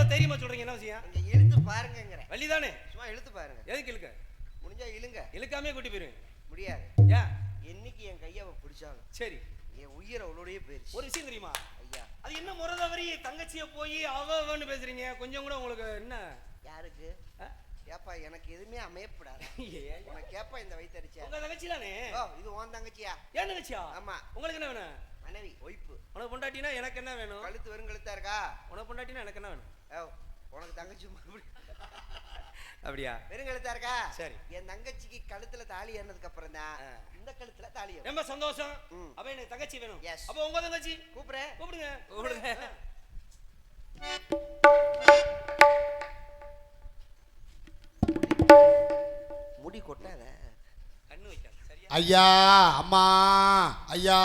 இவ்வளவு தைரியமா சொல்றீங்க? என்ன விஷயம்? இழுத்து பாருங்கங்கறேன். வலிதானே? சும்மா இழுத்து பாருங்க. எதுக்கு இழுக்க? முடிஞ்சா இழுங்க. இழுக்காமே கூட்டி போயிருவேன். முடியாது. ஏன்? என்னைக்கு என் கையை அவ பிடிச்சாலும் சரி என் உயிரை அவளோடய போயிருச்சு. ஒரு விஷயம் தெரியுமா ஐயா? அது என்ன முறை தவறி தங்கச்சிய போய் அவன்னு பேசுறீங்க? கொஞ்சம் கூட உங்களுக்கு என்ன? யாருக்கு ஏப்பா? எனக்கு எதுவுமே அமையப்படாது. உனக்கு கேப்பா இந்த வயித்தடிச்சா? உங்க தங்கச்சி தானே? ஓ, இது உன் தங்கச்சியா? ஏன் தங்கச்சியா? ஆமா. உங்களுக்கு என்ன வேணும்? மனைவி, ஒய்ஃப். உனக்கு பொண்டாட்டினா எனக்கு என்ன வேணும்? கழுத்து வெறும் கழுத்தா இருக்கா? உனக்கு பொண்டாட்டினா எனக்கு என்ன வேணும்? ஓ, உனக்கு தங்கச்சி அப்படியா? வெறும் கழுத்தா இருக்கா? சரி. என் தங்கச்சிக்கு கழுத்துல தாலி ஏறினதுக்கு அப்புறம் தான் இந்த கழுத்துல தாலி ஏறும். ரொம்ப சந்தோஷம். அப்ப எனக்கு தங்கச்சி வேணும். அப்ப உங்க தங்கச்சி கூப்பிடுறேன். கூப்பிடுங்க கூப்பிடுங்க. முடி கொட்டாத, கண்ணு வைக்காத. சரியா? ஐயா அம்மா, ஐயா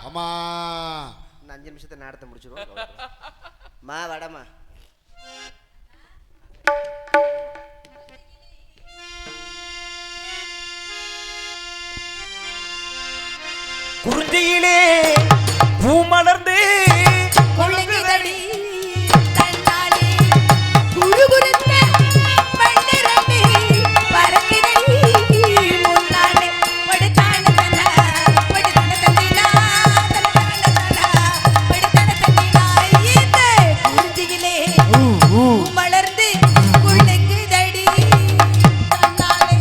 அம்மா. இந்த 5 நிமிஷத்தை நேரத்தை முடிச்சிருவோம். மா வடமா. குறிஞ்சியிலே பூ மலர்ந்து கொள்ளுதடி தன்னாலே குறுகுறுத்த மண்ணிரண்டு பறக்கிறடி முன்னாலே படுத்தான தந்தா படுத்தான தந்தினா படுத்தான தந்தினா இந்த குறிஞ்சியிலே பூ மலர்ந்து கொள்ளுதடி தன்னாலே.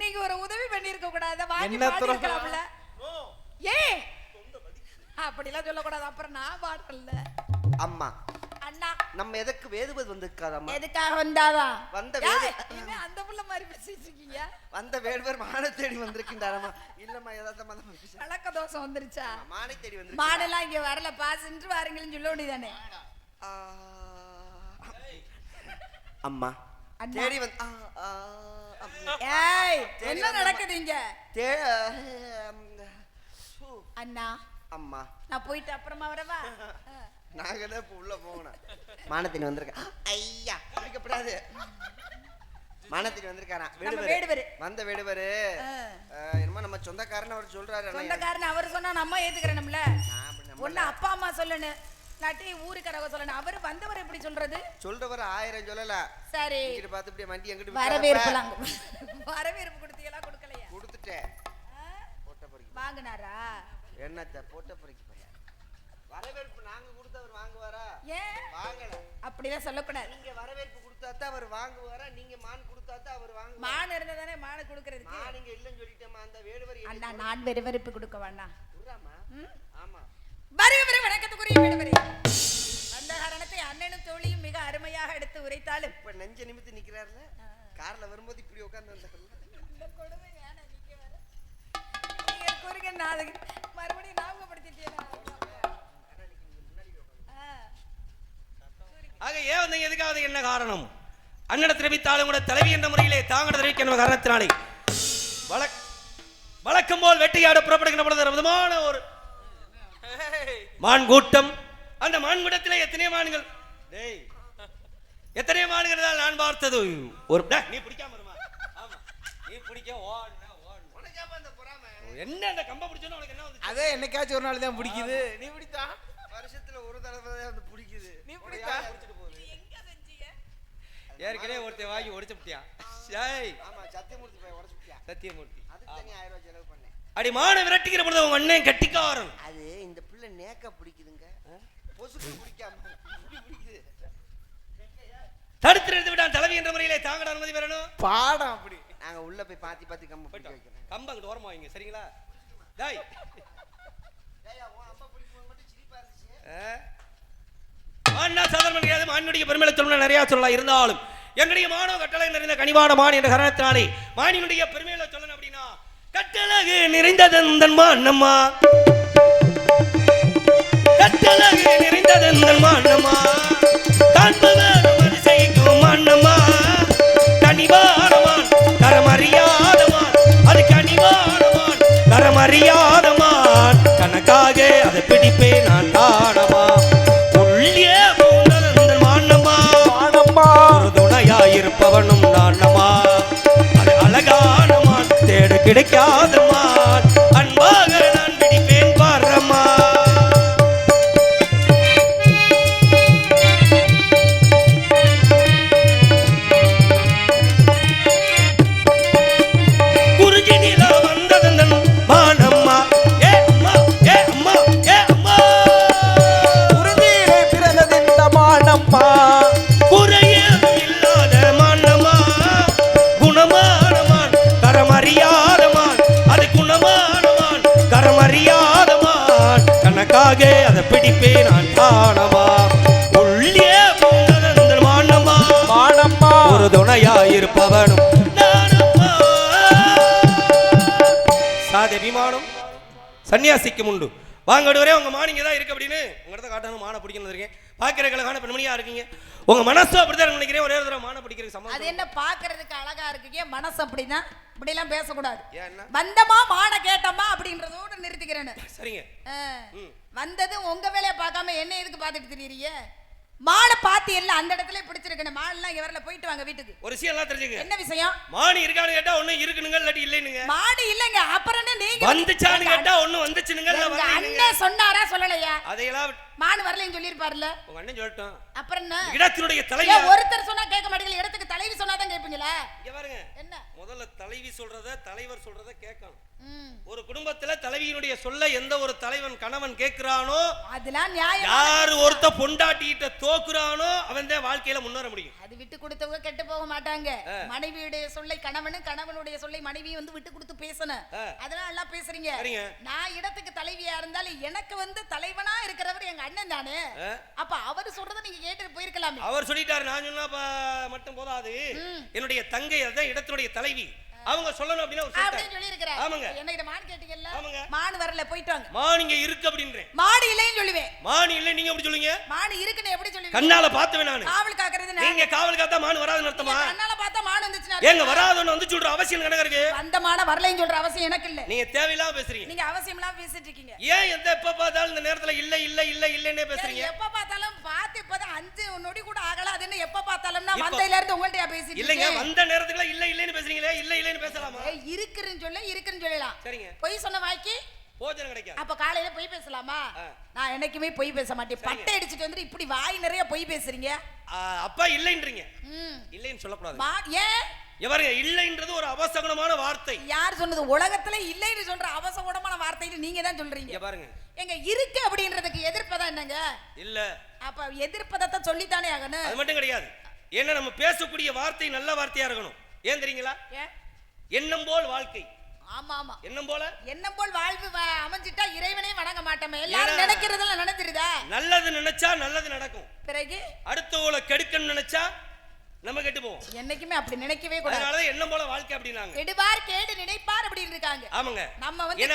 நீங்க ஒரு உதவி பண்ணிருக்க கூடாது. வாங்கி பாத்துக்கலாம்ல. ஏய் அப்படிலாம் சொல்ல கூடாது. அப்புறம் நான் பாடல. அம்மா அண்ணா நம்ம எதுக்கு வேதுவது வந்திருக்காதம்மா? எதுக்காக வந்தாதா? வந்த வேது என்ன அந்த புள்ள மாதிரி பேசிட்டு இருக்கீங்க? வந்த வேடுவர் மானை தேடி வந்திருக்கின்றாரம்மா. இல்லம்மா யதார்த்தமா கலக்க தோசம் வந்துருச்சா? மானை தேடி வந்திருக்கு. மானெல்லாம் இங்க வரல, பாசென்று வாருங்கன்னு சொல்ல வேண்டியதானே? அம்மா தேடி வந்து ஏய் என்ன நடக்குது இங்க? அண்ணா அம்மா நான் போயிட்டு அப்புறமா வரவா? நாங்க தான் இப்ப உள்ள போகணும். மானத்தின் வந்திருக்கேன். ஐயா பிடிக்கப்படாது. மானத்தின் வந்திருக்காராம் வேடுவர். வந்த வேடுவர் என்னமோ நம்ம சொந்தக்காரன் அவர் சொல்றாரு. சொந்தக்காரன் அவர் சொன்னா நம்ம ஏத்துக்கிறேன்ல. ஒண்ணு அப்பா அம்மா சொல்லணும், இல்லாட்டி ஊருக்கரவ சொல்லணும். அவர் வந்தவர் எப்படி சொல்றது? சொல்றவர் 1000 சொல்லலாம். சரி இங்கிட்டு பார்த்து இப்படி வண்டி எங்கிட்டு வரவேற்பலாம். வரவேற்பு கொடுத்தீங்களா? கொடுக்கலையா? கொடுத்துட்டேன். போட்ட பொறுக்கி வாங்குனாரா? என்னத்த போட்ட பொறுக்கி போயா? வரவேற்பு நாங்க கொடுத்து அவர் வாங்குவாரா? ஏன் வாங்கல. அப்படிதான் சொல்லக்கூடாது. நீங்க வரவேற்பு கொடுத்தா தான் அவர் வாங்குவாரா? நீங்க மான் கொடுத்தா தான் அவர் வாங்குவாரா? மான் இருந்தா தானே மான் கொடுக்கறதுக்கு. மான் நீங்க இல்லன்னு சொல்லிட்டேமா. அந்த வேடுவர் அண்ணா நான் வெறுவெறுப்பு கொடுக்க வேண்டாம். புறாமா? ஆமா. வருக வணக்கத்துக்குரிய வேடுவரே. அந்த காரணத்தை அண்ணனும் தோழியும் மிக அருமையாக எடுத்து உரைத்தாலும் இப்ப நெஞ்ச நிமித்து நிக்கிறாருல, கார்ல வரும்போது இப்படி உட்கார்ந்து வந்தாருல. இந்த கொடுமை ஏன்னா நிக்க வர. நீங்க கூறுங்க நான் மறுபடியும் ஞாபகப்படுத்திட்டேனா? ஆக ஏன் வந்தீங்க, எதுக்காக வந்தீங்க, என்ன காரணம்? அண்ணன் தெரிவித்தாலும் கூட தலைவி என்ற முறையிலே தாங்க தெரிவிக்க என்ற காரணத்தினாலே வழக்கம் போல் வெட்டியாட புறப்படுகின்ற பொழுது விதமான ஒரு மான் கூட்டம். அந்த மான் கூட்டத்திலே எத்தனை மான்கள், டேய் எத்தனை மான்கள் நான் பார்த்தது ஒரு நீ பிடிக்காம இருமா. ஆமா நீ பிடிக்க ஓடுன ஓடுன உனக்காம அந்த பொறாமை என்ன? அந்த கம்ப பிடிச்சோன்னு உனக்கு என்ன வந்து? அதே என்னைக்காச்சும் ஒரு நாள் தான் பிடிக்குது. நீ பிடித்தா வருஷத்துல ஒரு தடவை தான் வந்து பிடிக்குது. நீ பிடித்தா பிடிச்சிட்டு போகுது. எங்க செஞ்சீங்க? ஏற்கனவே ஒருத்தன் வாங்கி உடைச்சு விட்டியா? ஏய் ஆமா, சத்தியமூர்த்தி போய் உடைச்சுட்டியா? சத்தியமூர்த்தி அதுக்கு தனியா 1000 ரூபாய் செலவு பண்ணேன். அடி மான விரட்டிக்கிற பொழுது உங்க அண்ணன் கட்டிக்காரன். அது இந்த பிள்ளை நேக்க பிடிக்குதுங்க, பொசுக்கு பிடிக்காம இப்படி பிடிக்குது. தடுத்து நிறுத்தி விட்டான். தலைவி என்ற முறையிலே தாங்கட அனுமதி வரணும். பாடம் அப்படி. நாங்க உள்ள போய் பாத்தி கம்ப பிடிக்க வைக்கிறோம். கம்ப அங்கிட்டு ஓரமா வைங்க, சரிங்களா? டேய் ஏய்யா, உன் அம்மா பிடிக்கும்போது மட்டும் சிரிப்பா இருந்துச்சு. மான்னா சாதாரண கிடையாது. மானுடைய பெருமையை சொல்லணும் நிறைய சொல்லலாம். இருந்தாலும் எங்களுடைய மானோ கட்டளை நிறைந்த கனிவான மான் என்ற காரணத்தினாலே மானினுடைய பெருமையில சொல்லணும் அப்படின்னா கட்டழகு நிறைந்ததன் மானம்மா, கட்டழகு நிறைந்ததன் மானம்மா, காண்பவர் அதிசயிக்கும் மானம்மா, கனிவானமான் கரமறியாதமான், அது கனிவானமான் கரமறியாதமான், கணக்காக அதை பிடிப்பே நான் தானமா, உள்ளே பூந்ததன் மானம்மா, ஒரு துணையாயிருப்பவனும் நானம்மா, அது அழகானமான் தேடு கிடைக்காதமான், அன்பாக நான் பிடிப்பேன் பாரம்மா. குருஜி நிலா வந்ததன் மானம்மா, ஏ அம்மா ஏ அம்மா ஏ அம்மா, உறுதியிலே பிறந்தது இந்த மானம்மா, குறையேதும் இல்லாத மானம்மா, குணமானமான் கரமறியாதமான், அது குணமானமான் கரமறியாதமான், கணக்காக அதை பிடிப்பே நான் தானமா, உள்ளே பூந்ததன் மானம்மா, மானம்மா, ஒரு துணையாயிருப்பவனும் நானம்மா. சாதி அபிமானம் சன்னியாசிக்கும் உண்டு. வாங்க ஒருவரே உங்க மானிங்க தான் இருக்கு அப்படின்னு உங்கள்கிட்ட காட்டணும். மான பிடிக்கணும் இருக்கேன். பாக்கிற கழகான பெண்மணியா இருக்கீங்க. உங்க மனசு அப்படிதான் நினைக்கிறேன். ஒரே ஒரு தடவை மான பிடிக்கிறதுக்கு அது சம்மதம். என்ன பாக்குறதுக்கு அழகா இருக்குங்க, மனசு அப்படிதான். இப்படி எல்லாம் பேசக்கூடாது. ஏன்னா வந்தமா மான கேட்டமா அப்படின்றதோட நிறுத்திக்கிறேன்னு. சரிங்க. வந்தது உங்க வேலையை பார்க்காம என்ன எதுக்கு பார்த்துட்டு திரியறீங்க? மாலை பாத்தி எல்லாம் அந்த இடத்துல பிடிச்சிருக்கேன். மாடெல்லாம் இங்க வரல, போயிட்டு வாங்க வீட்டுக்கு. ஒரு விஷயம் எல்லாம் தெரிஞ்சுங்க. என்ன விஷயம்? மானி இருக்கான்னு கேட்டா ஒண்ணு இருக்குனுங்க, இல்லாட்டி இல்லைனுங்க. மாடு இல்லங்க, அப்புறம் என்ன நீங்க வந்துச்சான்னு கேட்டா ஒண்ணு வந்துச்சுனுங்க, இல்ல உங்க வரலைனுங்க. அண்ணன் சொன்னாரா சொல்லலையா? அதையெல்லாம் மாடு வரலன்னு சொல்லிருப்பாருல. உங்க அண்ணன் சொல்லட்டும். அப்புறம் என்ன? இடத்தினுடைய தலைவி ஏன் ஒருத்தர் சொன்னா கேட்க மாட்டீங்களா? இடத்துக்கு தலைவி சொன்னாதான் கேட்பீங்களா? இங்க பாருங்க. என்ன? முதல்ல தலைவி சொல்றத தலைவர் சொல்றத கேட்கணும். ம். ஒரு குடும்பத்துல தலைவியினுடைய சொல்ல எந்த ஒரு தலைவன் கணவன் கேட்கிறானோ, அதெல்லாம் நியாயம். யாரு ஒருத்த பொண்டாட்டிட்ட தோக்குறானோ அவன் தான் வாழ்க்கையில முன்னேற முடியும். அது விட்டு கொடுத்தவங்க கெட்டு போக மாட்டாங்க. மனைவியுடைய சொல்லை கணவனும், கணவனுடைய சொல்லை மனைவி வந்து விட்டு கொடுத்து பேசணும். அதெல்லாம் எல்லாம் பேசுறீங்க. சரிங்க. நான் இடத்துக்கு தலைவியா இருந்தாலும் எனக்கு வந்து தலைவனா இருக்கிறவர் எங்க அண்ணன் தானே. அப்ப அவர் சொல்றதை நீங்க கேட்டு போயிருக்கலாமே. அவர் சொல்லிட்டாரு, நான் சொன்னா மட்டும் போதாது. என்னுடைய தங்கை அதான் இடத்தினுடைய தலைவி, அவங்க சொல்லணும் அப்படின்னு அவர் சொல்லிட்டாரு. அப்படியே சொல்லி இருக்கிறார். ஆமாங்க. என்னைய மான் கேட்டீங்கல்ல? ஆமாங்க. மான் வரல, போயிட்டு வாங்க. மான் இங்க இருக்கு அப்படின்றேன். மாடு இல்லைன்னு சொல்லுவேன். மான் இல்லை நீங்க எப்படி சொல்லுவீங்க? மாடு இருக்குன்னு எப்படி சொல்லுவீங்க? கண்ணால பார்த்தவன் நானு. காவல் காக்குறது நான். நீங்க காவல் காத்தா மான் வராதுன்னு அர்த்தமா? கண்ணால பார்த்தா மாடு வந்துச்சுனா ஏங்க வராதுன்னு வந்து சொல்ற அவசியம் கணக்கு இருக்கு. அந்த மான வரலைன்னு சொல்ற அவசியம் எனக்கு இல்ல. நீங்க தேவையில்லாம பேசுறீங்க. நீங்க அவசியம் இல்லாம பேசிட்டு இருக்கீங்க. ஏன் எப்ப பார்த்தாலும் இந்த நேரத்துல இல்ல இல்ல இல்ல இல்லன்னே பேசுறீங்க? எப்ப பார்த்தாலும் பாத்து இப்பதான் 5 நொடி கூட ஆகல. அது என்ன எப்ப பார்த்தாலும்னா வந்தையில இருந்து உங்கள்ட்ட பேசிட்டு இல்லங்க, இருக்கேன். வந்த நேரத்துக்குள்ள இல்ல இல்லன்னு பேசுறீங்களே, இல்ல இல்லன்னு பேசலாமா? இருக்குன்னு சொல்ல இருக்குன்னு சொல்லலாம். சரிங்க. பொய் சொன்ன வாய்க்கு போஜனம் கிடைக்காது. அப்ப காலையில பொய் பேசலாமா? நான் என்னைக்குமே பொய் பேச மாட்டேன். பட்டை அடிச்சிட்டு வந்து இப்படி வாய் நிறைய பொய் பேசுறீங்க. அப்பா இல்லைன்றீங்க. இல்லைன்னு சொல்லக்கூடாது. ஏன் பாருங்க, இல்லைன்றது ஒரு அபசகுனமான வார்த்தை. யார் சொன்னது? உலகத்துல இல்லைன்னு சொல்ற அவசகுணமான வார்த்தைன்னு நீங்க தான் சொல்றீங்க. இங்க பாருங்க, எங்க இருக்கு அப்படின்றதுக்கு எதிர்ப்பதம் என்னங்க? இல்ல அப்ப எதிர்ப்பதத்தை சொல்லித்தானே ஆகணும். அது மட்டும் கிடையாது. ஏன்னா நம்ம பேசக்கூடிய வார்த்தை நல்ல வார்த்தையா இருக்கணும். ஏன் தெரியுங்களா? எண்ணம் போல் வாழ்க்கை. ஆமா ஆமா, எண்ணம் போல எண்ணம் போல் வாழ்வு அமைஞ்சிட்டா இறைவனே வணங்க மாட்டோமே. எல்லாரும் நினைக்கிறதெல்லாம் நடந்துருதா? நல்லது நினைச்சா நல்லது நடக்கும். பிறகு அடுத்தவங்களை கெடுக்கணும்னு நினைச்சா நம்ம கெட்டு போவோம். என்னைக்குமே அப்படி நினைக்கவே கூடாது. அதனாலதான் எண்ணம் போல வாழ்க்கை அப்படினாங்க. கெடுவார் கேடு நினைப்பார் அப்படின்னு இருக்காங்க. ஆமாங்க. நம்ம வந்து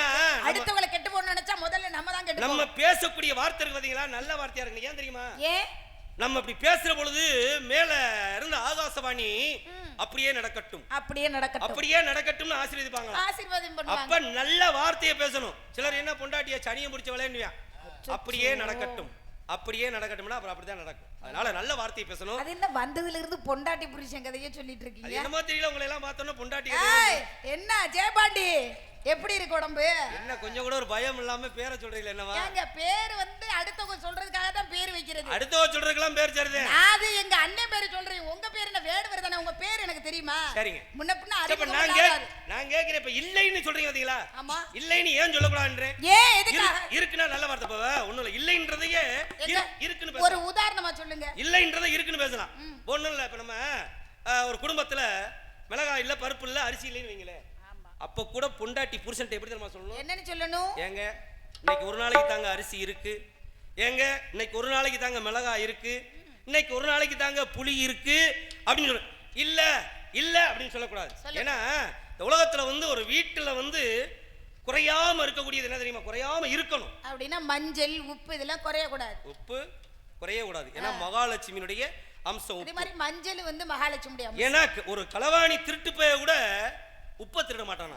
அடுத்தவங்களை கெட்டு போகணும்னு நினைச்சா முதல்ல நம்ம தான் கெட்டு நம்ம பேசக்கூடிய வார்த்தை இருக்கு பாத்தீங்களா, நல்ல வார்த்தையா இருக்கு. ஏன் தெரியுமா? ஏன் நம்ம இப்படி பேசுற பொழுது மேல இருந்த ஆகாசவாணி அப்படியே நடக்கட்டும், அப்படியே நடக்கட்டும், அப்படியே நடக்கட்டும்னு ஆசீர்வதிப்பாங்க. ஆசீர்வாதம் பண்ணுவாங்க. அப்ப நல்ல வார்த்தையை பேசணும். சிலர் என்ன பொண்டாட்டிய சனியை முடிச்ச விளையாடுவியா, அப்படியே நடக்கட்டும், அப்படியே நடக்கட்டும்னா அப்புறம் அப்படிதான் நடக்கும். அதனால நல்ல வார்த்தையை பேசணும். அது என்ன வந்ததுல இருந்து பொண்டாட்டி புருஷன் கதையே சொல்லிட்டு இருக்கீங்க? என்னமோ தெரியல, உங்களை எல்லாம் பார்த்தோன்னா பொண்டாட்டி என்ன ஜெயபாண்டி எப்படி இருக்கு உடம்பு? என்ன கொஞ்சம் கூட ஒரு பயம் இல்லாம பேரை சொல்றீங்களா? என்னவா எங்க பேர் வந்து அடுத்தவங்க சொல்றதுக்காக தான் பேர் வைக்கிறது. அடுத்தவங்க சொல்றதுக்கெல்லாம் பேர் சரிதே. அது எங்க அண்ணன் பேர் சொல்றேன். உங்க பேர் என்ன வேடுவர் தானே? உங்க பேர் எனக்கு தெரியுமா? சரிங்க. முன்ன பின்ன அப்ப நான் கேக்குறேன், இப்ப இல்லைன்னு சொல்றீங்க பாத்தீங்களா? ஆமா. இல்லைன்னு ஏன் சொல்லக்கூடாதுன்றேன். ஏன் எதுக்காக? இருக்குன்னா நல்ல வார்த்தை போவ ஒண்ணும் இல்ல. இல்லைன்றதையே இருக்குன்னு ஒரு உதாரணமா சொல்லுங்க. இல்லைன்றதை இருக்குன்னு பேசலாம். ஒண்ணும் இல்ல. இப்ப நம்ம ஒரு குடும்பத்துல மிளகாய் இல்ல, பருப்பு இல்ல, அரிசி இல்லைன்னு வைங்களே, அப்ப கூட பொண்டாட்டி புருஷன்ட்ட எப்படி தெரியுமா சொல்லணும்? என்னன்னு சொல்லணும்? ஏங்க இன்னைக்கு ஒரு நாளைக்கு தாங்க அரிசி இருக்கு, ஏங்க இன்னைக்கு ஒரு நாளைக்கு தாங்க மிளகாய் இருக்கு, இன்னைக்கு ஒரு நாளைக்கு தாங்க புளி இருக்கு அப்படின்னு சொல்லணும். இல்ல இல்ல அப்படின்னு சொல்லக்கூடாது. ஏன்னா இந்த உலகத்துல வந்து ஒரு வீட்டுல வந்து குறையாம இருக்கக்கூடியது என்ன தெரியுமா? குறையாம இருக்கணும் அப்படின்னா மஞ்சள் உப்பு இதெல்லாம் குறைய கூடாது. உப்பு குறைய கூடாது. ஏன்னா மகாலட்சுமியுடைய அம்சம். அதே மாதிரி மஞ்சள் வந்து மகாலட்சுமியுடைய அம்சம். ஏன்னா ஒரு களவாணி திருட்டு போய கூட உப்பை திருட மாட்டானா?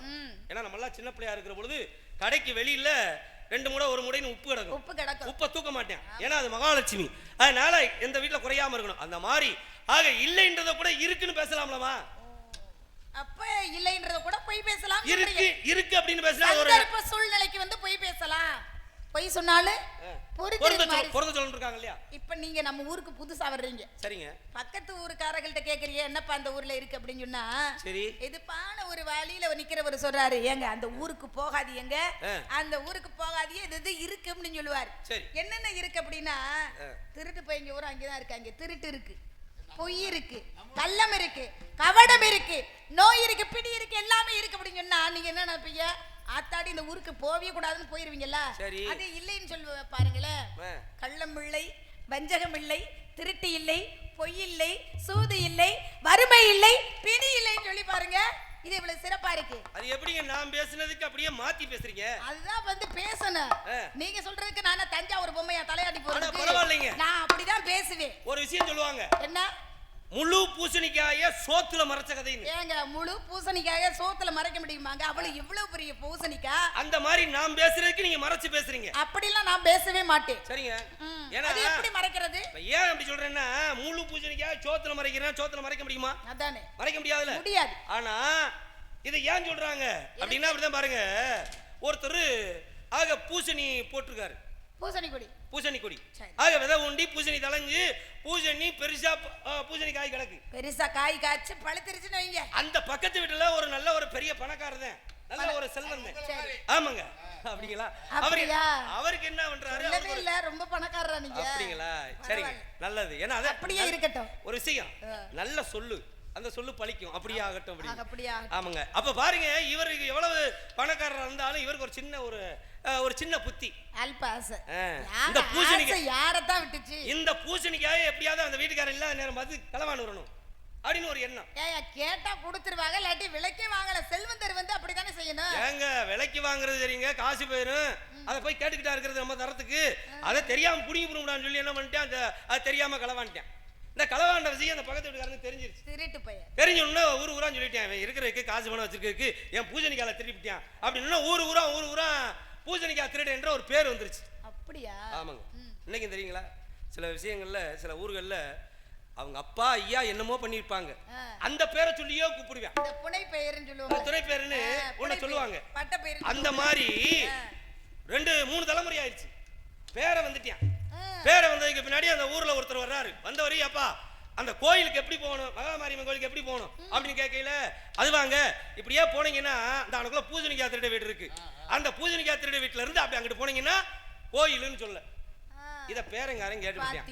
ஏன்னா நம்ம எல்லாம் சின்ன பிள்ளையா இருக்கிற பொழுது கடைக்கு வெளியில 2 மூடை 1 மூடைன்னு உப்பு கிடக்கும். உப்பை தூக்க மாட்டேன். ஏன்னா அது மகாலட்சுமி. அதனால எந்த வீட்டுல குறையாம இருக்கணும். அந்த மாதிரி ஆக இல்லைன்றத கூட இருக்குன்னு பேசலாம்லமா? அப்ப இல்லைன்றத கூட பொய் பேசலாம். இருக்கு அப்படின்னு பேசலாம். ஒரு சூழ்நிலைக்கு வந்து பொய் பேசலாம். பொய் சொன்னாலும் பொறுத்து சொல்லணும் இருக்காங்க இல்லையா? இப்ப நீங்க நம்ம ஊருக்கு புதுசா வர்றீங்க. சரிங்க. பக்கத்து ஊருக்காரங்கள்ட்ட கேக்குறீங்க என்னப்பா அந்த ஊர்ல இருக்கு அப்படின்னு சொன்னா, சரி இதுப்பான ஒரு வழியில நிக்கிறவர் சொல்றாரு, ஏங்க அந்த ஊருக்கு போகாதீங்க, அந்த ஊருக்கு போகாதீங்க, இது இருக்கு அப்படின்னு சொல்லுவாரு. என்னென்ன இருக்கு அப்படின்னா, திருட்டு பையங்க ஊர் அங்கதான் இருக்காங்க. திருட்டு இருக்கு, பொய் இருக்கு, கள்ளம் இருக்கு, கவடம் இருக்கு, நோய் இருக்கு, பிடி இருக்கு, எல்லாமே இருக்கு அப்படின்னு சொன்னா நீங்க என்ன நினைப்பீங்க? ஆத்தாடி இந்த ஊருக்கு போவே கூடாதுன்னு போயிருவீங்கல்ல. அது இல்லைன்னு சொல்லுவ பாருங்களேன். கள்ளம் இல்லை, வஞ்சகம் இல்லை, திருட்டு இல்லை, பொய் இல்லை, சூது இல்லை, வறுமை இல்லை, பிணி இல்லைன்னு சொல்லி பாருங்க. இது இவ்வளவு சிறப்பா இருக்கு. அது எப்படிங்க நான் பேசுனதுக்கு அப்படியே மாத்தி பேசுறீங்க? அதுதான் வந்து பேசணும். நீங்க சொல்றதுக்கு நான் தஞ்சாவூர் பொம்மையா தலையாட்டி போறேன். பரவாயில்லைங்க, நான் அப்படிதான் பேசுவேன். ஒரு விஷயம் சொல்லுவாங்க, என்ன? முழு பூசணிக்காய சோத்துல மறைச்ச கதை. ஏங்க முழு பூசணிக்காய சோத்துல மறைக்க முடியுமாங்க? அவளு இவ்வளவு பெரிய பூசணிக்காய். அந்த மாதிரி நான் பேசுறதுக்கு நீங்க மறைச்சு பேசுறீங்க. அப்படிலாம் நான் பேசவே மாட்டேன். சரிங்க. ஏன்னா அது எப்படி மறைக்கிறது? ஏன் அப்படி சொல்றேன்னா, முழு பூசணிக்காய் சோத்துல மறைக்கிறேன், சோத்துல மறைக்க முடியுமா? அதானே, மறைக்க முடியாதுல. முடியாது. ஆனா இதை ஏன் சொல்றாங்க அப்படின்னா, அப்படிதான் பாருங்க, ஒருத்தர் ஆக பூசணி போட்டிருக்காரு. பூசணி கொடி ஆக விதை உண்டி பூசணி தளைஞ்சு பூசணி பெருசா பூசணி காய் கிடக்கு. பெருசா காய் காய்ச்சி பழுத்திருச்சுன்னு வைங்க. அந்த பக்கத்து வீட்டுல ஒரு நல்ல ஒரு பெரிய பணக்காரன், நல்ல ஒரு செல்வன். ஆமாங்க. அப்படிங்களா? அவருக்கு என்ன பண்றாரு? இல்ல ரொம்ப பணக்காரரா நீங்க? அப்படிங்களா? சரிங்க, நல்லது. ஏன்னா அது அப்படியே இருக்கட்டும். ஒரு விஷயம் நல்ல சொல்லு, அந்த சொல்லு பழிக்கும். அப்படியே ஆகட்டும். அப்படியே ஆமாங்க. அப்ப பாருங்க, இவருக்கு எவ்வளவு பணக்காரரா இருந்தாலும் இவருக்கு ஒரு சின்ன புத்தி, அல்பாசை. இந்த பூசணிக்காய் யாரத்தான் விட்டுச்சு? இந்த பூசணிக்காயை எப்படியாவது அந்த வீட்டுக்காரன் இல்லாத நேரம் பார்த்து களவாணி வரணும் அப்படின்னு ஒரு எண்ணம். கேட்டா கொடுத்துருவாங்க, இல்லாட்டி விலைக்கு வாங்கல. செல்வந்தர் வந்து அப்படித்தானே செய்யணும். ஏங்க விலைக்கு வாங்குறது சரிங்க, காசு போயிடும். அதை போய் கேட்டுக்கிட்டா இருக்கிறது நம்ம தரத்துக்கு. அதை தெரியாம புடிங்கி புடுங்கடான்னு சொல்லி என்ன பண்ணிட்டேன், அது தெரியாம களவான்ட்டேன். இந்த களவாண்ட விஷயம் அந்த பக்கத்து வீட்டுக்காரனுக்கு தெரிஞ்சிருச்சு. திருட்டு பையன் தெரிஞ்ச உடனே ஊர் ஊரா சொல்லிட்டேன், இருக்கிறதுக்கு காசு பணம் வச்சிருக்கிறதுக்கு என் பூசணிக்கால திருப்பிட்டான் அப்படின்னு ஊர் ஊரா பூசணிக்காய் திருடு என்ற ஒரு பேர் வந்துருச்சு. அப்படியா? ஆமாங்க. இன்னைக்கு தெரியுங்களா, சில விஷயங்கள்ல சில ஊர்கள்ல அவங்க அப்பா ஐயா என்னமோ பண்ணிருப்பாங்க, அந்த பேரை சொல்லியோ கூப்பிடுவேன். புனை பெயர்னு சொல்லுவாங்க, துணை பேருன்னு ஒண்ணு சொல்லுவாங்க, பட்ட பேரு. அந்த மாதிரி 2-3 தலைமுறை ஆயிடுச்சு. பேரை வந்துட்டான். பேரை வந்ததுக்கு பின்னாடி அந்த ஊர்ல ஒருத்தர் வர்றாரு. வந்தவரையும் அப்பா அந்த கோயிலுக்கு எப்படி போகணும், மகாமாரியம்மன் கோயிலுக்கு எப்படி போகணும் அப்படின்னு கேட்கல, அது வாங்க இப்படியே போனீங்கன்னா இந்த அனுக்குள்ள பூஜனிக்காய் திருட வீடு இருக்கு, அந்த பூஜனிக்காய் திருட வீட்டுல இருந்து அப்படி அங்கிட்டு போனீங்கன்னா கோயிலுன்னு சொல்ல. இத பேரங்காரன் கேட்டுக்கிட்டேன்.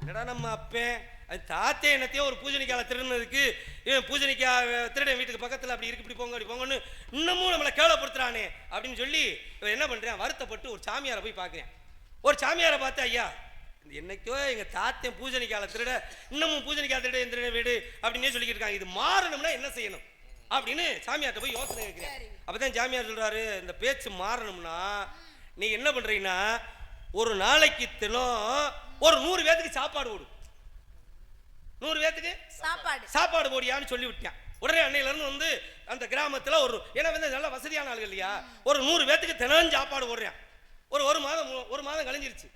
என்னடா நம்ம அப்பேன் அது தாத்தே என்னத்தையோ ஒரு பூஜனிக்கால திருடுனதுக்கு இவன் பூஜனிக்காய் திருடன் வீட்டுக்கு பக்கத்துல அப்படி இருக்கு, இப்படி போங்க அப்படி போங்கன்னு இன்னமும் நம்மளை கேவலப்படுத்துறானே அப்படின்னு சொல்லி இவன் என்ன பண்றேன், வருத்தப்பட்டு ஒரு சாமியாரை போய் பார்க்கிறேன். ஒரு சாமியாரை பார்த்து, ஐயா என்னைக்கோ எங்க தாத்தன் பூஜனிக்கால திருட இன்னமும் பூஜனிக்காய் திருட வீடு அப்படின்னே சொல்லிக்கிட்டு இருக்காங்க, இது மாறணும்னா என்ன செய்யணும் அப்படின்னு சாமியார்ட்ட போய் யோசனை கேட்கிறேன். அப்பதான் சாமியார் சொல்றாரு, இந்த பேச்சு மாறணும்னா நீங்க என்ன பண்றீங்கன்னா ஒரு நாளைக்கு தினம் ஒரு 100 பேத்துக்கு சாப்பாடு போடு, 100 பேத்துக்கு சாப்பாடு போடியான்னு சொல்லி விட்டேன். உடனே அன்னையில இருந்து வந்து அந்த கிராமத்துல ஒரு ஏன்னா வந்து நல்ல வசதியான ஆளுகள் இல்லையா, ஒரு 100 பேத்துக்கு தினம் சாப்பாடு போடுறேன். ஒரு மாதம் கழிஞ்சிருச்சு.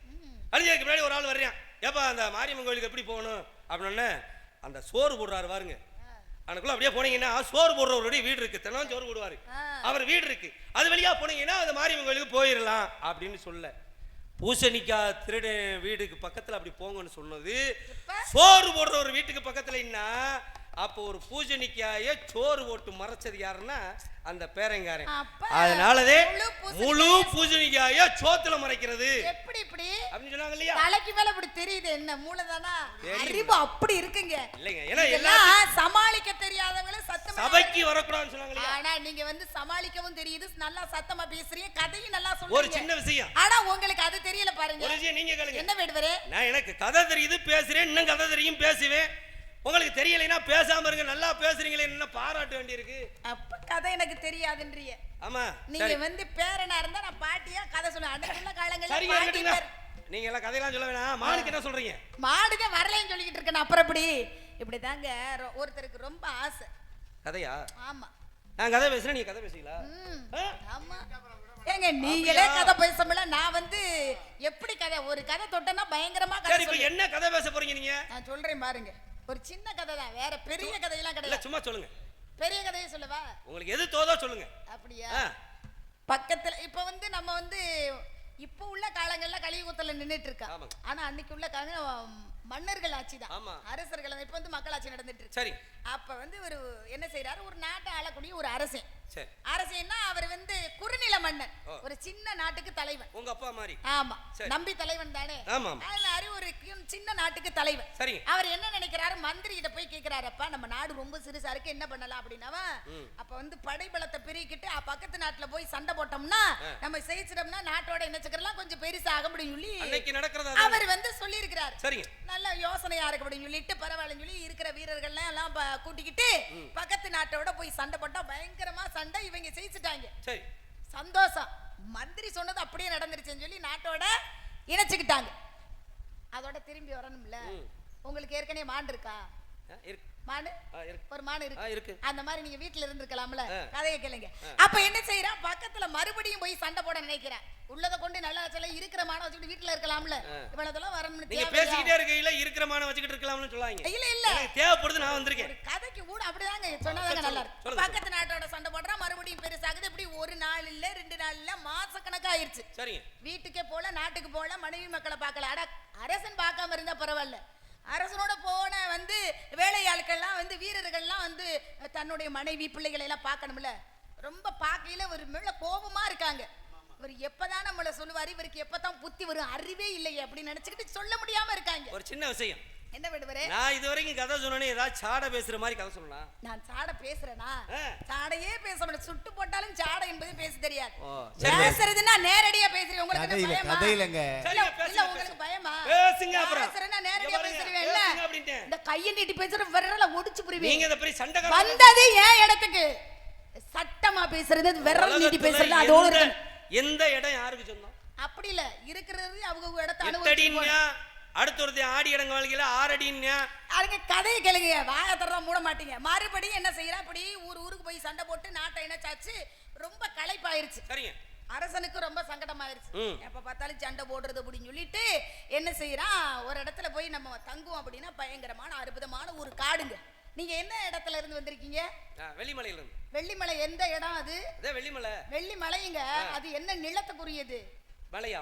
கழிஞ்சதுக்கு முன்னாடி ஒரு ஆள் வர்றேன், ஏப்பா அந்த மாரியம்மன் கோயிலுக்கு எப்படி போகணும் அப்படின்னு அந்த சோறு போடுறாரு பாருங்க, அதுக்குள்ள அப்படியே போனீங்கன்னா சோறு போடுறவருடைய வீடு இருக்கு, தினம் சோறு போடுவாரு, அவர் வீடு இருக்கு, அது வழியா போனீங்கன்னா அந்த மாரியம்மன் கோயிலுக்கு போயிடலாம் அப்படின்னு சொல்ல. பூசணிக்காய் திருட வீடுக்கு பக்கத்துல அப்படி போங்கன்னு சொன்னது சோறு போடுற ஒரு வீட்டுக்கு பக்கத்துல என்ன, அப்போ ஒரு பூசணிக்காய சோறு போட்டு மறைச்சது யாருன்னா அந்த பேரங்காரன். அதனாலதே முழு பூசணிக்காய சோத்துல மறைக்கிறது எப்படி இப்படி அப்படின்னு சொன்னாங்க இல்லையா, தலைக்கு மேல இப்படி தெரியுது, என்ன மூளைதானா அறிவு அப்படி இருக்குங்க இல்லைங்க, ஏன்னா எல்லாம் சமாளிக்க தெரியாதவங்கள சத்தமா சபைக்கு வரக்கூடாதுன்னு சொன்னாங்க இல்லையா. ஆனா நீங்க வந்து சமாளிக்கவும் தெரியுது, நல்லா சத்தமா பேசுறீங்க, கதையும் நல்லா சொல்றீங்க. ஒரு சின்ன விஷயம் ஆனா உங்களுக்கு அது தெரியல பாருங்க. ஒரு விஷயம் நீங்க கேளுங்க. என்ன வேடுவரே, நான் எனக்கு கதை தெரியுது பேசுறேன், இன்னும் கதை தெரியும் பேசுவேன், உங்களுக்கு தெரியலைன்னா பேசாம இருங்க, நல்லா பேசுறீங்களே என்ன பாராட்ட வேண்டியிருக்கு. அப்ப கதை எனக்கு தெரியாதுன்றீங்க. ஆமா நீங்க வந்து பேரனா இருந்தா நான் பாட்டியா கதை சொல்லுவேன். அன்னைக்குள்ள காலங்கள்ல சரிங்க, நீங்க எல்லாம் கதையெல்லாம் சொல்ல வேணாம். மாடுக்கு என்ன சொல்றீங்க? மாடுதான் வரலைன்னு சொல்லிக்கிட்டு இருக்கேன். அப்புறம் இப்படிதாங்க ஒருத்தருக்கு ரொம்ப ஆசை. கதையா? ஆமா, நான் கதை பேசுறேன், நீங்க கதை பேசுறீங்களா? ஆமா ஏங்க, நீங்களே கதை பேசல, நான் வந்து எப்படி கதை ஒரு கதை தொட்டனா பயங்கரமா கதை. சரி, இப்போ என்ன கதை பேச போறீங்க நீங்க? நான் சொல்றேன் பாருங்க, ஒரு சின்ன கதை தான், வேற பெரிய கதையெல்லாம் கிடையாது. சும்மா சொல்லுங்க, பெரிய கதையை சொல்லவா? உங்களுக்கு எது தோதோ சொல்லுங்க. அப்படியா? பக்கத்துல இப்ப வந்து நம்ம வந்து இப்ப உள்ள காலங்கள்ல கலியுகத்துல நின்னுட்டு இருக்கா, ஆனா அன்னைக்கு உள்ள காலம் மன்னர்கள் ஆட்சி தான், அரசர்கள். இப்ப வந்து மக்களாட்சி நடந்துட்டு இருக்கு. சரி, அப்ப வந்து ஒரு என்ன செய்யறாரு, ஒரு நாட்டை ஆளக்கூடிய ஒரு அரசன். அரசன்னா அவர் வந்து குறுநில மன்னன், ஒரு சின்ன நாட்டுக்கு தலைவன். உங்க அப்பா மாதிரி? ஆமா, நம்பி தலைவன் தானே. அதனால ஒரு சின்ன நாட்டுக்கு தலைவன். சரி, அவர் என்ன நினைக்கிறாரு, மந்திரி கிட்ட போய் கேட்கிறாரு, அப்பா நம்ம நாடு ரொம்ப சிறுசா இருக்கு, என்ன பண்ணலாம் அப்படின்னா, அப்ப வந்து படைபலத்தை பிரிக்கிட்டு பக்கத்து நாட்டுல போய் சண்டை போட்டோம்னா நம்ம ஜெயிச்சிட்டோம்னா நாட்டோட என்னச்சுக்கலாம் கொஞ்சம் பெருசா ஆக முடியும் சொல்லி அவர் வந்து சொல்லி இருக்கிறாரு. சரிங்க, நல்ல யோசனையா இருக்கு அப்படின்னு சொல்லிட்டு பரவாயில்லன்னு சொல்லி இருக்கிற வீரர்கள் எல்லாம் கூட்டிக்கிட்டு பக்கத்து நாட்டோட போய் சண்டை போட்டா பயங்கரமா சண்டை, இவங்க ஜெயிச்சிட்டாங்க. சரி, சந்தோஷம். மந்திரி சொன்னது அப்படியே நடந்துருச்சுன்னு சொல்லி நாட்டோட இணைச்சுக்கிட்டாங்க. அதோட திரும்பி வரணும்ல. உங்களுக்கு ஏற்கனவே மான் இருக்கா? மானு ஒரு மான் இருக்கு. அந்த மாதிரி நீங்க வீட்டுல இருந்திருக்கலாம்ல, கதையை கேளுங்க. அப்ப என்ன செய்யறான், பக்கத்துல மறுபடியும் போய் சண்டை போட நினைக்கிறேன். உள்ளத கொண்டு நல்லா சொல்ல இருக்கிற மான வச்சுட்டு வீட்டுல இருக்கலாம்ல, இவ்வளவுதெல்லாம் வரணும். நீங்க பேசிக்கிட்டே இருக்கீங்களா, இருக்கிற மான வச்சுக்கிட்டு இருக்கலாம்னு சொல்லாங்க. இல்ல தேவைப்படுது, நான் வந்திருக்கேன். கதைக்கு கூட அப்படிதாங்க சொன்னாதாங்க நல்லா இருக்கும். பக்கத்து நாட்டோட சண்டை போடுறா, மறுபடியும் பெருசாகுது. இப்படி ஒரு நாள் இல்ல 2 நாள் இல்ல மாசக்கணக்கா ஆயிருச்சு. சரிங்க, வீட்டுக்கே போல, நாட்டுக்கு போல, மனைவி மக்களை பார்க்கல. அட அரசன் பார்க்காம இருந்தா பரவாயில்ல, அரசனோட போன வந்து வேலையாட்கள்லாம் வந்து வீரர்கள்லாம் வந்து தன்னுடைய மனைவி பிள்ளைகளை எல்லாம் பார்க்கணும்ல. ரொம்ப பார்க்கையில ஒரு மேல கோபமா இருக்காங்க. இவர் எப்பதான் நம்மள சொல்லுவாரு, இவருக்கு எப்பதான் புத்தி வரும், அறிவே இல்லையே அப்படின்னு நினைச்சுக்கிட்டு சொல்ல முடியாம இருக்காங்க. ஒரு சின்ன விஷயம் என்ன விடுவரே, நான் இது வரைக்கும் கதை சொன்னேனே, ஏதாவது சாடை பேசுற மாதிரி கதை சொல்லலாம். நான் சாடை பேசுறேனா? சாடையே பேச மாட்டேன், சுட்டு போட்டாலும் சாடை என்பது பேச தெரியாது. பேசுறதுன்னா நேரடியா பேசுறீங்க. உங்களுக்கு பயமா? கதையிலங்க. இல்ல உங்களுக்கு பயமா? பேசுங்க. அப்புறம் பேசுறேன்னா நேரடியா பேசுறீங்கல்ல, இந்த கையை நீட்டி பேசுற விரல ஒடிச்சு புரிவீங்க. நீங்க இந்த பெரிய சண்டை வந்தது ஏன் இடத்துக்கு சட்டமா பேசுறது, விரல் நீட்டி பேசுறது அதோட இருக்கு. எந்த இடம் யாருக்கு சொந்தம்? அப்படி இல்ல, இருக்கிறது அவங்க இடத்த அனுபவிச்சு. அடுத்த ஒரு ஆடி இடங்க வாழ்க்கையில 6 அடின்னா அதுக்கு கதையை கேளுங்க, வாயத்தரதான் மூட மாட்டீங்க. மறுபடியும் என்ன செய்யறா, அப்படி ஊருக்கு போய் சண்டை போட்டு நாட்டை இணைச்சாச்சு. ரொம்ப களைப்பாயிருச்சு. சரிங்க, அரசனுக்கு ரொம்ப சங்கடமாயிருச்சு. எப்ப பார்த்தாலும் சண்டை போடுறது அப்படின்னு சொல்லிட்டு என்ன செய்யறான், ஒரு இடத்துல போய் நம்ம தங்குவோம் அப்படின்னா பயங்கரமான அற்புதமான ஒரு காடுங்க. நீங்க என்ன இடத்துல இருந்து வந்திருக்கீங்க? வெள்ளிமலையில இருந்து. வெள்ளிமலை எந்த இடம் அது? வெள்ளிமலை. வெள்ளிமலைங்க, அது என்ன நிலத்துக்குரியது? மலையா?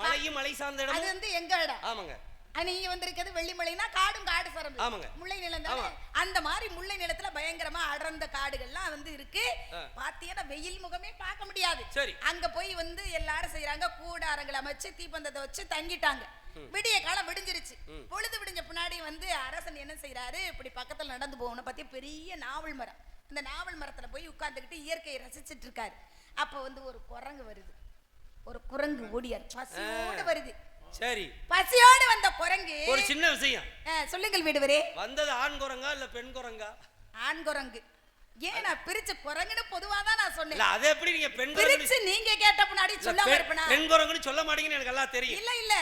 மலையும் மலை சார்ந்த இடம். அது வந்து எங்க இடம்? ஆமாங்க. நீங்க வந்திருக்கிறது வெள்ளிமலைனா காடும் காடு சரம்பு. ஆமாங்க. முல்லை நிலம் தானே. அந்த மாதிரி முல்லை நிலத்துல பயங்கரமா அடர்ந்த காடுகள்லாம் வந்து இருக்கு. பாத்தீங்கன்னா வெயில் முகமே பார்க்க முடியாது. சரி. அங்க போய் வந்து எல்லாரும் செய்யறாங்க, கூடாரங்களை அமைச்சு தீப்பந்தத்தை வச்சு தங்கிட்டாங்க. விடிய காலம் விடிஞ்சிருச்சு. பொழுது விடிஞ்ச பின்னாடி வந்து அரசன் என்ன செய்யறாரு, இப்படி பக்கத்துல நடந்து போகணும் பத்தி பெரிய நாவல் மரம். இந்த நாவல் மரத்துல போய் உட்கார்ந்துக்கிட்டு இயற்கையை ரசிச்சிட்டு இருக்காரு. அப்ப வந்து ஒரு குரங்கு வருது. ஒரு குரங்கு ஓடியார், பசியோட வருது. சரி, பசியோடு வந்த குரங்கு. ஒரு சின்ன விஷயம் சொல்லுங்கள் வீடுவரே. வந்தது ஆண் குரங்கா இல்ல பெண் குரங்கா? ஆண் குரங்கு. ஏன் நான் பிரிச்சு குரங்குன்னு பொதுவா தான் நான் சொன்னேன். இல்ல அது எப்படி நீங்க பெண் பிரிச்சு நீங்க கேட்ட முன்னாடி சொல்லாம இருப்பனா? பெண் குரங்குன்னு சொல்ல மாட்டீங்கன்னு எனக்கு எல்லாம் தெரியும். இல்ல இல்ல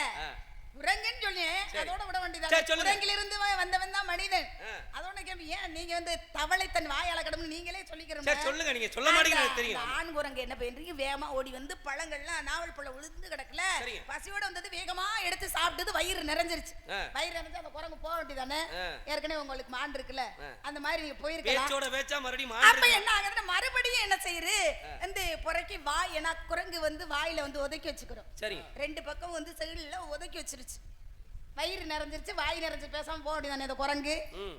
குரங்குன்னு சொன்னேன், அதோட விட வேண்டியது. குரங்கில இருந்து வந்தவன் தான் மனிதன். அதோட ஏன் நீங்க வந்து தவளை தன் வாய் அளக்கணும்னு நீங்களே சொல்லிக்கிறீங்க. சரி சொல்லுங்க, நீங்க சொல்ல மாட்டீங்கன்னு எனக்கு தெரியும். ஆண் குரங்கு என்ன பண்றீங்க, வேகமா ஓடி வந்து பழங்கள்லாம் நாவல் பழம் விழுந்து கிடக்கல, பசியோட வந்தது, வேகமா எடுத்து சாப்பிட்டது, வயிறு நிறைஞ்சிருச்சு. வயிறு நிறைஞ்சு அந்த குரங்கு போக வேண்டியதானே. ஏற்கனவே உங்களுக்கு மான் இருக்குல்ல, அந்த மாதிரி நீங்க போயிருக்கலாம். பேச்சோட பேச்சா மறுபடியும் அப்ப என்ன ஆகுதுன்னா மறுபடியும் என்ன செய்யுது, இந்த புறக்கி வாய், ஏன்னா குரங்கு வந்து வாயில வந்து ஒதுக்கி வச்சுக்கிறோம். சரி, ரெண்டு பக்கம் வந்து சைடுல ஒதுக்கி வச்சிருச்சு. வயிறு நிறைஞ்சிருச்சு, வாய் நிறைஞ்சு, பேசாம போக வேண்டியதானே. இந்த குரங்கு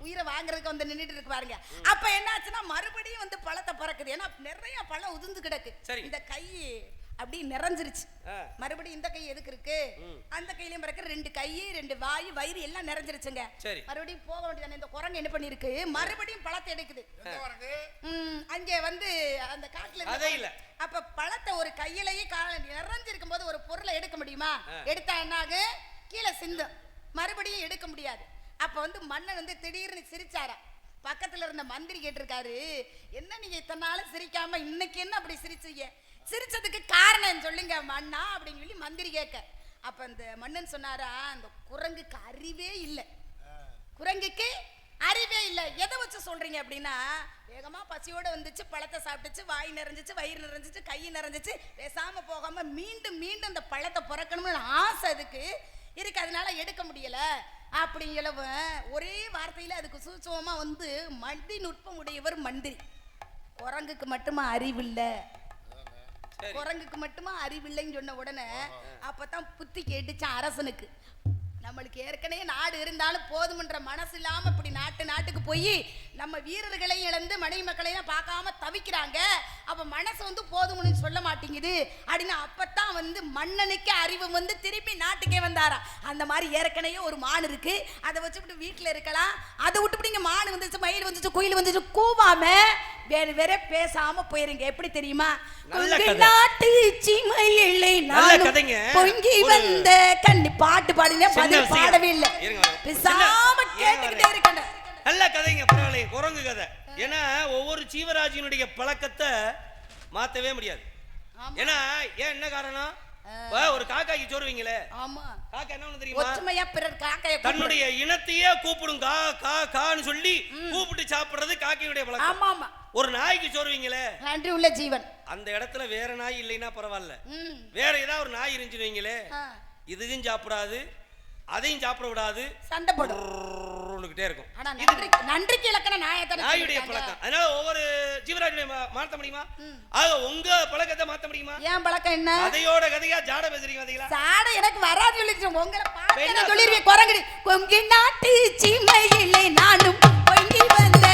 உயிரை வாங்குறதுக்கு வந்து நின்றுட்டு இருக்கு பாருங்க. அப்ப என்ன ஆச்சுன்னா மறுபடியும் வந்து பழத்தை பறக்குது. ஏன்னா நிறைய பழம் உதிர்ந்து கிடக்கு. இந்த கை அப்படி நிறைஞ்சிருச்சு. மறுபடியும் இந்த கை எதுக்கு இருக்கு, அந்த கையிலயும் பறக்க, ரெண்டு கை, ரெண்டு வாய், வயிறு எல்லாம் நிறைஞ்சிருச்சுங்க. மறுபடியும் போக வேண்டியதானே. இந்த குரங்கு என்ன பண்ணிருக்கு, மறுபடியும் பழத்தை எடுக்குது. அங்கே வந்து அந்த காட்டுல அப்ப பழத்தை ஒரு கையிலேயே நிறைஞ்சிருக்கும் போது ஒரு பொருளை எடுக்க முடியுமா? எடுத்தா என்னாகு, கீழே சிந்தும். மறுபடியும் எடுக்க முடியாது. அப்ப வந்து மன்னன் வந்து திடீர்னு சிரிச்சாரா. பக்கத்துல இருந்த மந்திரி கேட்டிருக்காரு, என்ன நீங்க இத்தனை நாள் சிரிக்காம இன்னைக்கு என்ன அப்படி சிரிச்சீங்க, சிரிச்சதுக்கு காரணம் சொல்லுங்க மன்னா அப்படின்னு சொல்லி மந்திரி கேட்க. அப்ப அந்த மன்னன் சொன்னாரா, அந்த குரங்குக்கு அறிவே இல்லை. குரங்குக்கு அறிவே இல்லை. எதை வச்சு சொல்றீங்க அப்படின்னா, வேகமா பசியோட வந்துச்சு, பழத்தை சாப்பிட்டுச்சு, வாய் நிறைஞ்சிச்சு, வயிறு நிறைஞ்சிச்சு, கை நிறைஞ்சிச்சு, பேசாம போகாம மீண்டும் மீண்டும் அந்த பழத்தை பிறக்கணும்னு ஆசை அதுக்கு இருக்கு, அதனால எடுக்க முடியல அப்படிங்கிறவ ஒரே வார்த்தையில அதுக்கு சூட்சமா வந்து மண்டி நுட்பம் உடையவர் மந்திரி. குரங்குக்கு மட்டுமா அறிவில்லை, குரங்குக்கு மட்டுமா அறிவில்லைன்னு சொன்ன உடனே அப்பதான் புத்தி கேட்டுச்சான் அரசனுக்கு. நம்மளுக்கு ஏற்கனவே நாடு இருந்தாலும் போதுமன்ற மனசு இல்லாம இப்படி நாட்டுக்கு போய் நம்ம வீரர்களை இழந்து மனைவி மக்களையும் பார்க்காம தவிக்கிறாங்க. அப்ப மனசு வந்து போதும்னு சொல்ல மாட்டேங்குது அப்படின்னு அப்பதான் வந்து மன்னனுக்கு அறிவு வந்து திருப்பி நாட்டுக்கே வந்தாரா. அந்த மாதிரி ஏற்கனவே ஒரு மான் இருக்கு, அதை வச்சுட்டு வீட்டுல இருக்கலாம். அதை விட்டுவிட்டு இங்க மான் வந்துச்சு, மயில் வந்துச்சு, குயில் வந்துச்சு, கூவாம வேற வேற பேசாம போயிருங்க. எப்படி தெரியுமா, நாட்டு சீமையில்லை பொங்கி வந்த கண்ணி பாட்டு பாடினே, பதில் பாடவே இல்லை, பேசாம கேட்டுக்கிட்டே இருக்கேன். நல்ல கதைங்க, பரவாயில்லை. குரங்கு கதை. ஏன்னா ஒவ்வொரு ஜீவராஜியினுடைய பழக்கத்தை மாத்தவே முடியாது. ஏன்னா ஏன் என்ன காரணம், ஒரு காக்காய்க்கு சோறுவீங்களே, ஆமா, காக்கா என்ன தெரியுமா, ஒற்றுமையா பிறர் காக்கைய தன்னுடைய இனத்தையே கூப்பிடும், கா கா கான்னு சொல்லி கூப்பிட்டு சாப்பிடுறது காக்கையுடைய பழக்கம். ஆமா ஆமா. ஒரு நாய்க்கு சோறுவீங்களே, நன்றி உள்ள ஜீவன், அந்த இடத்துல வேற நாய் இல்லைன்னா பரவாயில்ல, வேற ஏதாவது ஒரு நாய் இருந்துச்சுவீங்களே, இதுவும் சாப்பிடாது அதையும் சாப்பிட விடாது, சண்டை போட்டுக்கிட்டே இருக்கும். நன்றிக்கு இலக்கணம் நாயுடைய பழக்கம். அதனால ஒவ்வொரு ஜீவராஜியை மாற்ற முடியுமா? ஆக உங்க பழக்கத்தை மாற்ற முடியுமா? ஏன் பழக்கம் என்ன, அதையோட கதையா ஜாட பேசுறீங்க பாத்தீங்களா? ஜாட எனக்கு வராது சொல்லிட்டு உங்களை பாக்க சொல்லிருவீங்க. குரங்கு கொங்கி நாட்டு சீமையிலே நானும் பொங்கி வந்த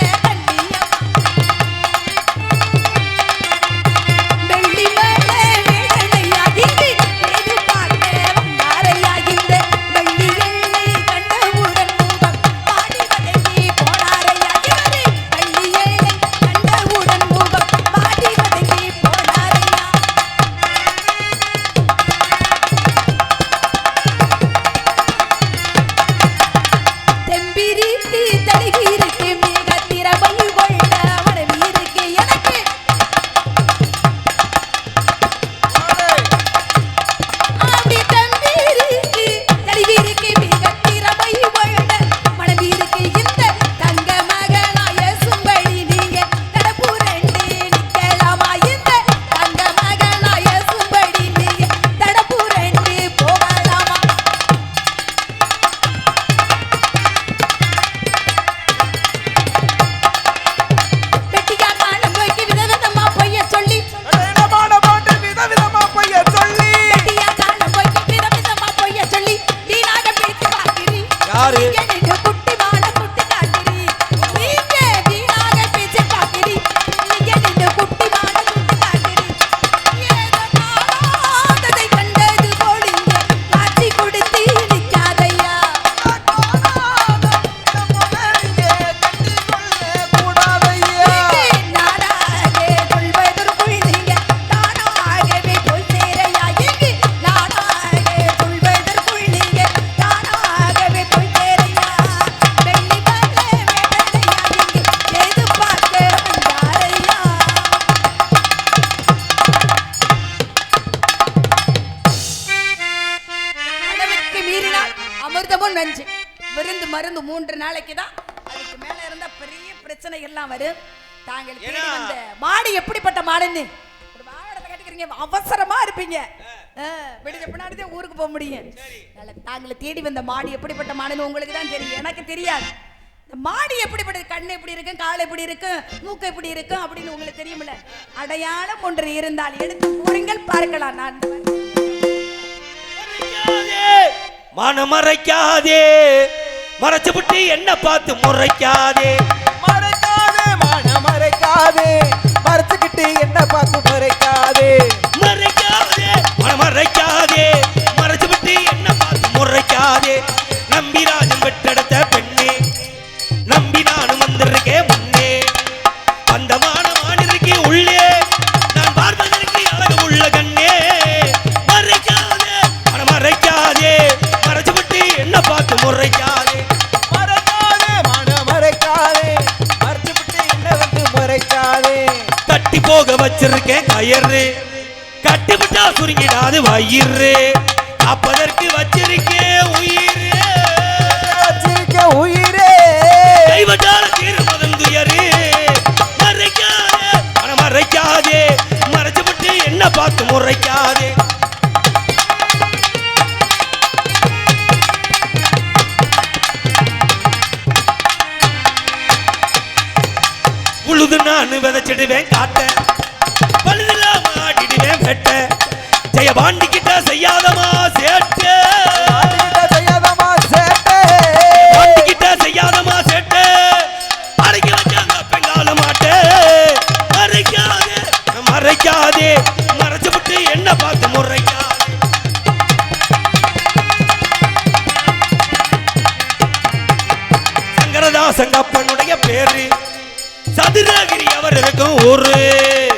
தடுகி பிரச்சனைகள்லாம் வரும். தாங்கள் தேடி ஏன்னா- வந்த மாடு எப்படிப்பட்ட மாடுன்னு ஒரு வாகனத்தை கட்டிக்கிறீங்க, அவசரமா இருப்பீங்க. விடுஞ்ச பின்னாடிதான் ஊருக்கு போக முடியும். தாங்களை தேடி வந்த மாடு எப்படிப்பட்ட மாடுன்னு உங்களுக்கு தான் தெரியும், எனக்கு தெரியாது. இந்த மாடு எப்படிப்பட்டது, கண்ணு எப்படி இருக்கும், கால் எப்படி இருக்கும், மூக்கு எப்படி இருக்கும் அப்படின்னு உங்களுக்கு தெரியுமில்ல. அடையாளம் ஒன்று இருந்தால் எடுத்து கூறுங்கள், பார்க்கலாம். நான் மனம் மறைக்காதே, மறைச்சு விட்டு என்ன பார்த்து முறைக்காதே. மறைக்காதே மான மறைக்காதே, மறைச்சுக்கிட்டு என்ன பார்த்து மறைக்காதே. மறைக்காதே மனம் மறைக்காதே, மறைச்சு விட்டு என்ன பார்த்து முறைக்காதே. நம்பிராஜன் பெற்றெடுத்த பெண்ணே, நம்பி நானும் வந்திருக்கேன் முன்னே. அந்த மானிருக்கு உள்ளே, நான் பார்ப்பதற்கு அழகு உள்ள கண்ணே. மறைக்காதே மனம் மறைக்காதே, மறைச்சு விட்டு என்ன பார்த்து முறைக்காதே. மறைக்காதே மான மறைக்காதே, மறைச்சுக்கிட்டு என்ன வந்து மறைக்காதே. கட்டி போக வச்சிருக்கேன் கயறு, கட்டி விட்டா சுருங்கிடாது வயிறு. காப்பதற்கு வச்சிருக்கேன் உயிர், வச்சிருக்க உயிரே. கைவட்டால தீர்மதன் துயரு. மறைக்காதே மனம் மறைக்காதே, மறைச்சு விட்டு என்ன பார்த்து முறைக்காதே. உழுது நான் விதைச்சிடுவேன் காட்ட, பழுதில்லாம ஆடிடுவேன் வெட்ட. ஜெயபாண்டி கிட்ட செய்யாதமா சேட்டு, செய்யாதமா சேட்டே. பாண்டி கிட்ட செய்யாதமா சேட்டு. அடக்கி வச்சாங்க பெங்கால மாட்ட. மறைக்காதே மறைக்காதே, மறைச்சு விட்டு என்ன பார்த்து முறைக்காதே. சங்கரதாசங்கப்பனுடைய பேரு, சதுரகிரி அவர் இருக்கும் ஊரு.